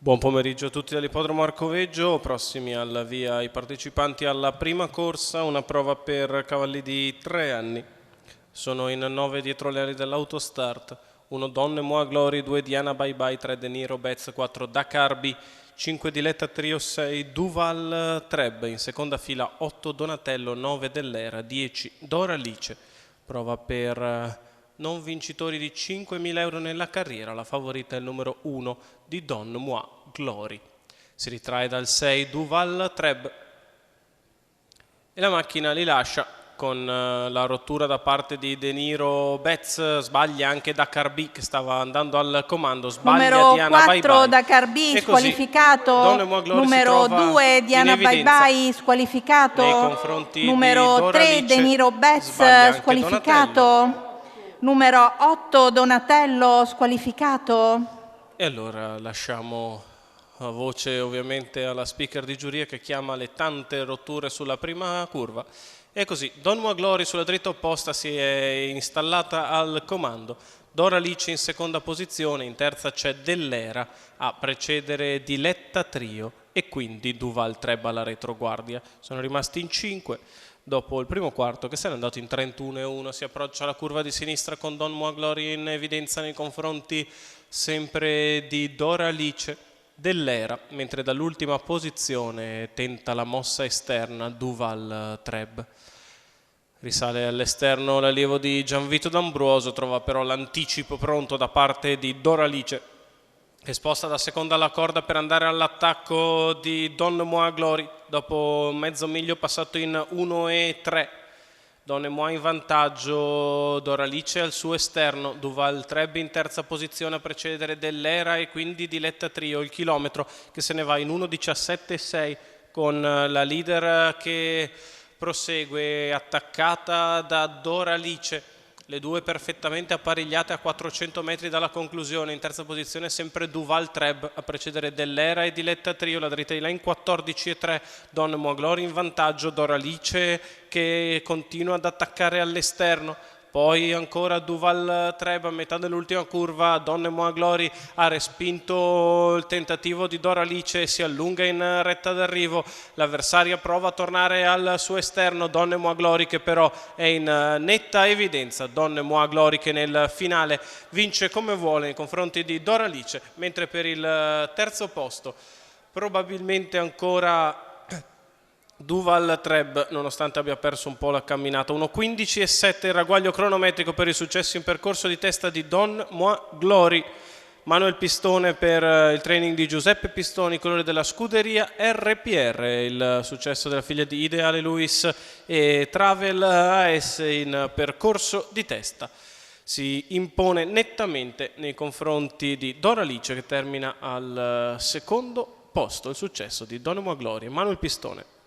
Buon pomeriggio a tutti dall'Ippodromo Arcoveggio, prossimi al via i partecipanti alla prima corsa, una prova per cavalli di 3 anni. Sono in 9 dietro le ali dell'Autostart, 1 Donne Moa Glory, 2 Diana Bye Bye, 3 De Niro Betz, 4 Dakarbi, 5 Diletta Trio, 6 Duval Treb, in seconda fila 8 Donatello, 9 Dell'Era, 10 Doralice. Prova per non vincitori di 5.000 euro nella carriera, la favorita è il numero 1 di Don Moa Glory. Si ritrae dal 6 Duval Treb e la macchina li lascia con la rottura da parte di De Niro Betz, sbaglia anche Dakarbi che stava andando al comando, sbaglia numero Diana 4 Bye Bye. Dakarbi squalificato, numero numero 2 Diana Bye Bye squalificato, numero 3 De Niro Betz squalificato, numero 8 Donatello squalificato. E allora lasciamo a voce ovviamente alla speaker di giuria che chiama le tante rotture sulla prima curva. E così, Don Moa Glory sulla dritta opposta si è installata al comando. Doralice in seconda posizione, in terza c'è Dell'Era a precedere Diletta Trio e quindi Duval Treb alla retroguardia. Sono rimasti in 5. Dopo il primo quarto che se n'è andato in 31,1, si approccia alla curva di sinistra con Don Moa Glory in evidenza nei confronti sempre di Doralice, Dell'Era, mentre dall'ultima posizione tenta la mossa esterna Duval Treb. Risale all'esterno l'allievo di Gianvito D'Ambruoso, trova però l'anticipo pronto da parte di Doralice, che sposta da seconda alla corda per andare all'attacco di Don Moa Glory dopo mezzo miglio passato in 1,3. Don Moa in vantaggio, Doralice al suo esterno, Duval Treb in terza posizione a precedere Dell'Era e quindi Diletta Trio, il chilometro che se ne va in 1,17,6 con la leader che prosegue attaccata da Doralice. Le due perfettamente apparigliate a 400 metri dalla conclusione. In terza posizione sempre Duval Treb a precedere Dell'Era e Diletta Trio, la dritta di là in 14,3. Don Moa Glory in vantaggio, Doralice che continua ad attaccare all'esterno. Poi ancora Duval Treb a metà dell'ultima curva, Don Moa Glory ha respinto il tentativo di Doralice e si allunga in retta d'arrivo. L'avversaria prova a tornare al suo esterno, Don Moa Glory che però è in netta evidenza. Don Moa Glory che nel finale vince come vuole nei confronti di Doralice, mentre per il terzo posto probabilmente ancora Duval Treb, nonostante abbia perso un po' la camminata. 1,15,7 il ragguaglio cronometrico per il successo in percorso di testa di Don Moa Glory. Manuel Pistone per il training di Giuseppe Pistoni, colore della scuderia RPR, il successo della figlia di Ideale Luis e Travel AS in percorso di testa. Si impone nettamente nei confronti di Doralice che termina al secondo posto, il successo di Don Moa Glory e Manuel Pistone.